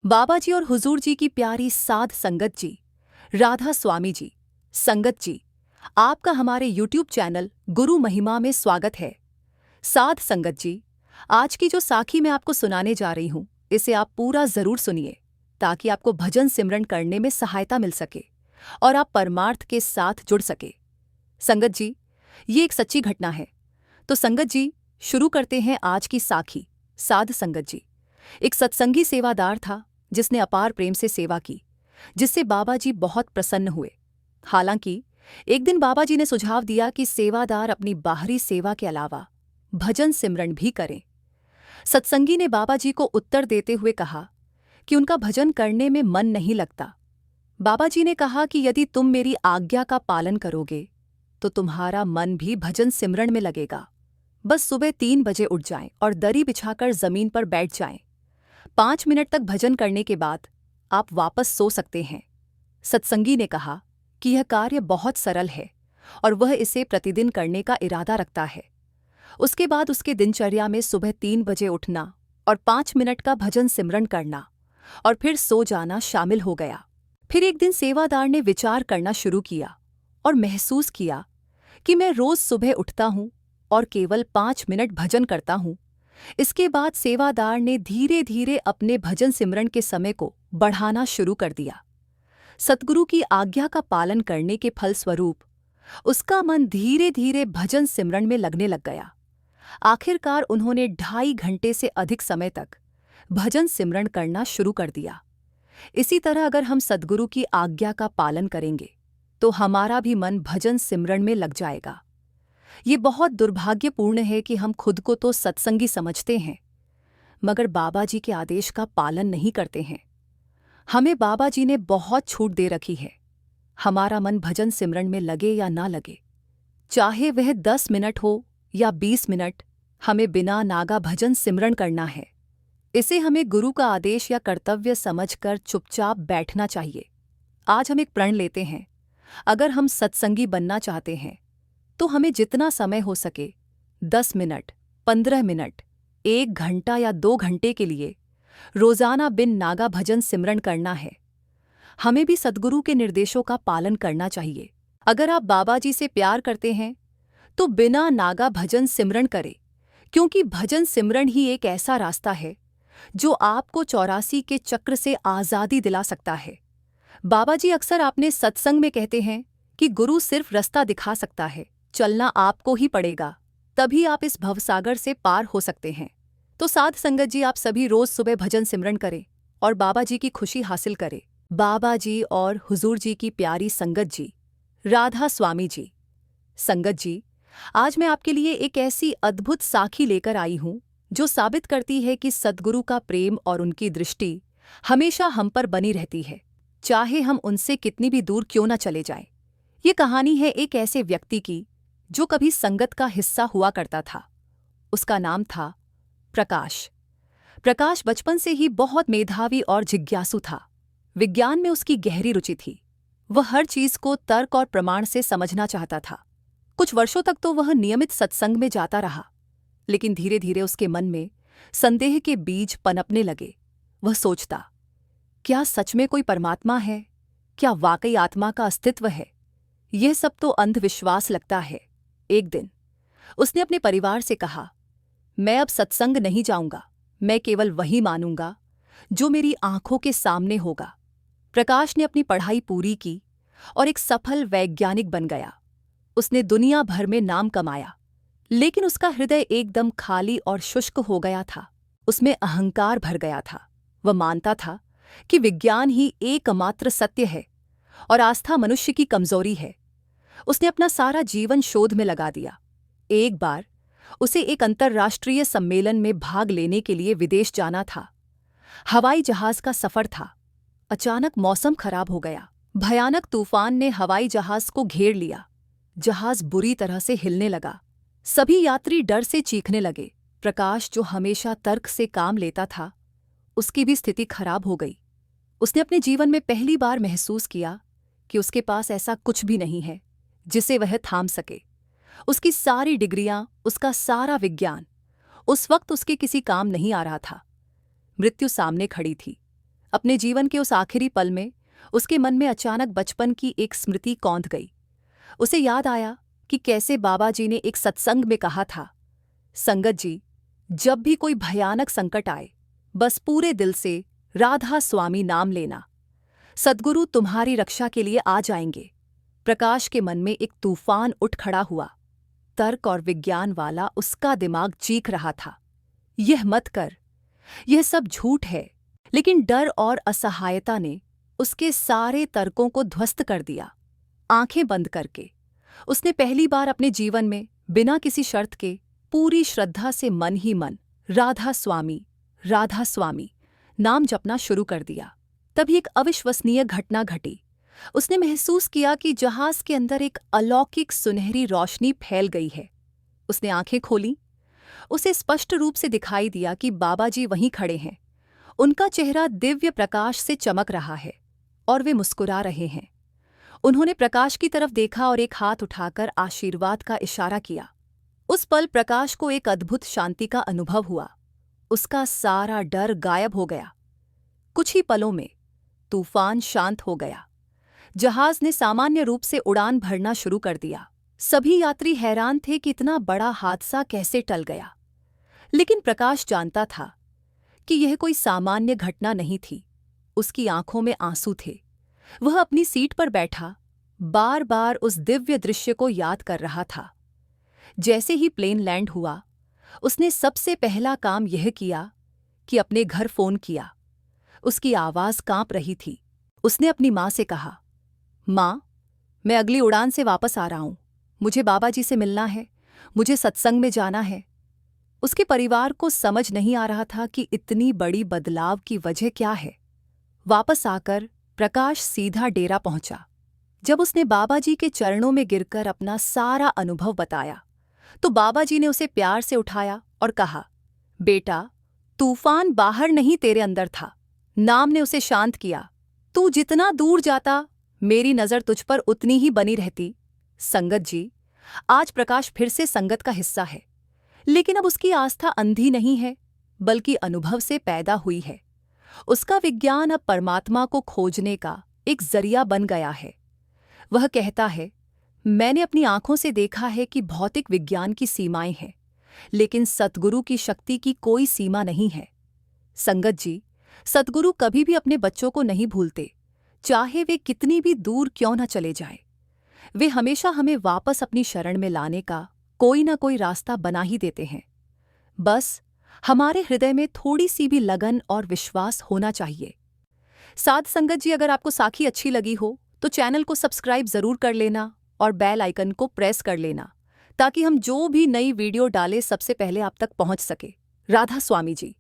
बाबा जी और हुजूर जी की प्यारी साध संगत जी, राधा स्वामी जी, संगत जी, आपका हमारे YouTube चैनल गुरु महिमा में स्वागत है। साध संगत जी, आज की जो साखी मैं आपको सुनाने जा रही हूँ, इसे आप पूरा जरूर सुनिए, ताकि आपको भजन सिमरन करने में सहायता मिल सके और आप परमार्थ के साथ जुड़ सके। संगत जी, ये एक सच्ची घटना है। तो संगत जी, शुरू करते हैं आज की साखी। साध संगत जी, एक सत्संगी सेवादार था जिसने अपार प्रेम से सेवा की, जिससे बाबा जी बहुत प्रसन्न हुए। हालांकि एक दिन बाबा जी ने सुझाव दिया कि सेवादार अपनी बाहरी सेवा के अलावा भजन सिमरन भी करें। सत्संगी ने बाबा जी को उत्तर देते हुए कहा कि उनका भजन करने में मन नहीं लगता। बाबा जी ने कहा कि यदि तुम मेरी आज्ञा का पालन करोगे तो तुम्हारा मन भी भजन सिमरन में लगेगा। बस सुबह 3 बजे उठ जाएं और दरी बिछाकर जमीन पर बैठ जाएं। 5 मिनट तक भजन करने के बाद आप वापस सो सकते हैं। सत्संगी ने कहा कि यह कार्य बहुत सरल है और वह इसे प्रतिदिन करने का इरादा रखता है। उसके बाद उसके दिनचर्या में सुबह 3 बजे उठना और 5 मिनट का भजन सिमरन करना और फिर सो जाना शामिल हो गया। फिर एक दिन सेवादार ने विचार करना शुरू किया और महसूस किया कि मैं रोज सुबह उठता हूं और केवल 5 मिनट भजन करता हूं। इसके बाद सेवादार ने धीरे धीरे अपने भजन सिमरन के समय को बढ़ाना शुरू कर दिया। सतगुरु की आज्ञा का पालन करने के फलस्वरूप उसका मन धीरे धीरे भजन सिमरन में लगने लग गया। आखिरकार उन्होंने 2.5 घंटे से अधिक समय तक भजन सिमरन करना शुरू कर दिया। इसी तरह अगर हम सद्गुरु की आज्ञा का पालन करेंगे तो हमारा भी मन भजन सिमरन में लग जाएगा। ये बहुत दुर्भाग्यपूर्ण है कि हम खुद को तो सत्संगी समझते हैं, मगर बाबा जी के आदेश का पालन नहीं करते हैं। हमें बाबा जी ने बहुत छूट दे रखी है। हमारा मन भजन सिमरन में लगे या ना लगे, चाहे वह 10 मिनट हो या 20 मिनट, हमें बिना नागा भजन सिमरन करना है। इसे हमें गुरु का आदेश या कर्तव्य समझकर चुपचाप बैठना चाहिए। आज हम एक प्रण लेते हैं, अगर हम सत्संगी बनना चाहते हैं तो हमें जितना समय हो सके 10 मिनट, 15 मिनट, 1 घंटा या 2 घंटे के लिए रोजाना बिन नागा भजन सिमरन करना है। हमें भी सद्गुरु के निर्देशों का पालन करना चाहिए। अगर आप बाबा जी से प्यार करते हैं तो बिना नागा भजन सिमरन करें, क्योंकि भजन सिमरन ही एक ऐसा रास्ता है जो आपको 84 के चक्र से आज़ादी दिला सकता है। बाबा जी अक्सर आपने सत्संग में कहते हैं कि गुरु सिर्फ रास्ता दिखा सकता है, चलना आपको ही पड़ेगा, तभी आप इस भवसागर से पार हो सकते हैं। तो साध संगत जी, आप सभी रोज सुबह भजन सिमरन करें और बाबा जी की खुशी हासिल करें। बाबा जी और हुजूर जी की प्यारी संगत जी, राधा स्वामी जी, संगत जी, आज मैं आपके लिए एक ऐसी अद्भुत साखी लेकर आई हूं जो साबित करती है कि सद्गुरु का प्रेम और उनकी दृष्टि हमेशा हम पर बनी रहती है, चाहे हम उनसे कितनी भी दूर क्यों न चले जाएं। ये कहानी है एक ऐसे व्यक्ति की जो कभी संगत का हिस्सा हुआ करता था। उसका नाम था प्रकाश। प्रकाश बचपन से ही बहुत मेधावी और जिज्ञासु था। विज्ञान में उसकी गहरी रुचि थी। वह हर चीज को तर्क और प्रमाण से समझना चाहता था। कुछ वर्षों तक तो वह नियमित सत्संग में जाता रहा, लेकिन धीरे धीरे उसके मन में संदेह के बीज पनपने लगे। वह सोचता, क्या सच में कोई परमात्मा है? क्या वाकई आत्मा का अस्तित्व है? यह सब तो अंधविश्वास लगता है। एक दिन उसने अपने परिवार से कहा, मैं अब सत्संग नहीं जाऊंगा, मैं केवल वही मानूंगा जो मेरी आंखों के सामने होगा। प्रकाश ने अपनी पढ़ाई पूरी की और एक सफल वैज्ञानिक बन गया। उसने दुनिया भर में नाम कमाया, लेकिन उसका हृदय एकदम खाली और शुष्क हो गया था। उसमें अहंकार भर गया था। वह मानता था कि विज्ञान ही एकमात्र सत्य है और आस्था मनुष्य की कमजोरी है। उसने अपना सारा जीवन शोध में लगा दिया। एक बार उसे एक अंतर्राष्ट्रीय सम्मेलन में भाग लेने के लिए विदेश जाना था। हवाई जहाज का सफर था। अचानक मौसम खराब हो गया। भयानक तूफान ने हवाई जहाज को घेर लिया। जहाज बुरी तरह से हिलने लगा। सभी यात्री डर से चीखने लगे। प्रकाश, जो हमेशा तर्क से काम लेता था, उसकी भी स्थिति खराब हो गई। उसने अपने जीवन में पहली बार महसूस किया कि उसके पास ऐसा कुछ भी नहीं है जिसे वह थाम सके। उसकी सारी डिग्रियां, उसका सारा विज्ञान उस वक्त उसके किसी काम नहीं आ रहा था। मृत्यु सामने खड़ी थी। अपने जीवन के उस आखिरी पल में उसके मन में अचानक बचपन की एक स्मृति कौंध गई। उसे याद आया कि कैसे बाबा जी ने एक सत्संग में कहा था, संगत जी, जब भी कोई भयानक संकट आए बस पूरे दिल से राधा स्वामी नाम लेना, सद्गुरु तुम्हारी रक्षा के लिए आ जाएंगे। प्रकाश के मन में एक तूफान उठ खड़ा हुआ। तर्क और विज्ञान वाला उसका दिमाग चीख रहा था, यह मत कर, यह सब झूठ है। लेकिन डर और असहायता ने उसके सारे तर्कों को ध्वस्त कर दिया। आंखें बंद करके उसने पहली बार अपने जीवन में बिना किसी शर्त के पूरी श्रद्धा से मन ही मन राधा स्वामी नाम जपना शुरू कर दिया। तभी एक अविश्वसनीय घटना घटी। उसने महसूस किया कि जहाज के अंदर एक अलौकिक सुनहरी रोशनी फैल गई है। उसने आंखें खोलीं। उसे स्पष्ट रूप से दिखाई दिया कि बाबा जी वहीं खड़े हैं। उनका चेहरा दिव्य प्रकाश से चमक रहा है और वे मुस्कुरा रहे हैं। उन्होंने प्रकाश की तरफ देखा और एक हाथ उठाकर आशीर्वाद का इशारा किया। उस पल प्रकाश को एक अद्भुत शांति का अनुभव हुआ। उसका सारा डर गायब हो गया। कुछ ही पलों में तूफान शांत हो गया। जहाज ने सामान्य रूप से उड़ान भरना शुरू कर दिया। सभी यात्री हैरान थे कि इतना बड़ा हादसा कैसे टल गया। लेकिन प्रकाश जानता था कि यह कोई सामान्य घटना नहीं थी। उसकी आंखों में आंसू थे। वह अपनी सीट पर बैठा बार बार उस दिव्य दृश्य को याद कर रहा था। जैसे ही प्लेन लैंड हुआ, उसने सबसे पहला काम यह किया कि अपने घर फोन किया। उसकी आवाज कांप रही थी। उसने अपनी माँ से कहा, माँ, मैं अगली उड़ान से वापस आ रहा हूं। मुझे बाबा जी से मिलना है, मुझे सत्संग में जाना है। उसके परिवार को समझ नहीं आ रहा था कि इतनी बड़ी बदलाव की वजह क्या है। वापस आकर प्रकाश सीधा डेरा पहुंचा। जब उसने बाबा जी के चरणों में गिरकर अपना सारा अनुभव बताया, तो बाबा जी ने उसे प्यार से उठाया और कहा, बेटा, तूफान बाहर नहीं तेरे अंदर था। नाम ने उसे शांत किया। तू जितना दूर जाता, मेरी नज़र तुझ पर उतनी ही बनी रहती। संगत जी, आज प्रकाश फिर से संगत का हिस्सा है, लेकिन अब उसकी आस्था अंधी नहीं है, बल्कि अनुभव से पैदा हुई है। उसका विज्ञान अब परमात्मा को खोजने का एक जरिया बन गया है। वह कहता है, मैंने अपनी आंखों से देखा है कि भौतिक विज्ञान की सीमाएं हैं, लेकिन सद्गुरु की शक्ति की कोई सीमा नहीं है। संगत जी, सद्गुरु कभी भी अपने बच्चों को नहीं भूलते, चाहे वे कितनी भी दूर क्यों न चले जाएं। वे हमेशा हमें वापस अपनी शरण में लाने का कोई ना कोई रास्ता बना ही देते हैं। बस हमारे हृदय में थोड़ी सी भी लगन और विश्वास होना चाहिए। साध संगत जी, अगर आपको साखी अच्छी लगी हो तो चैनल को सब्सक्राइब जरूर कर लेना और बेल आइकन को प्रेस कर लेना, ताकि हम जो भी नई वीडियो डालें सबसे पहले आप तक पहुंच सके। राधा स्वामी जी।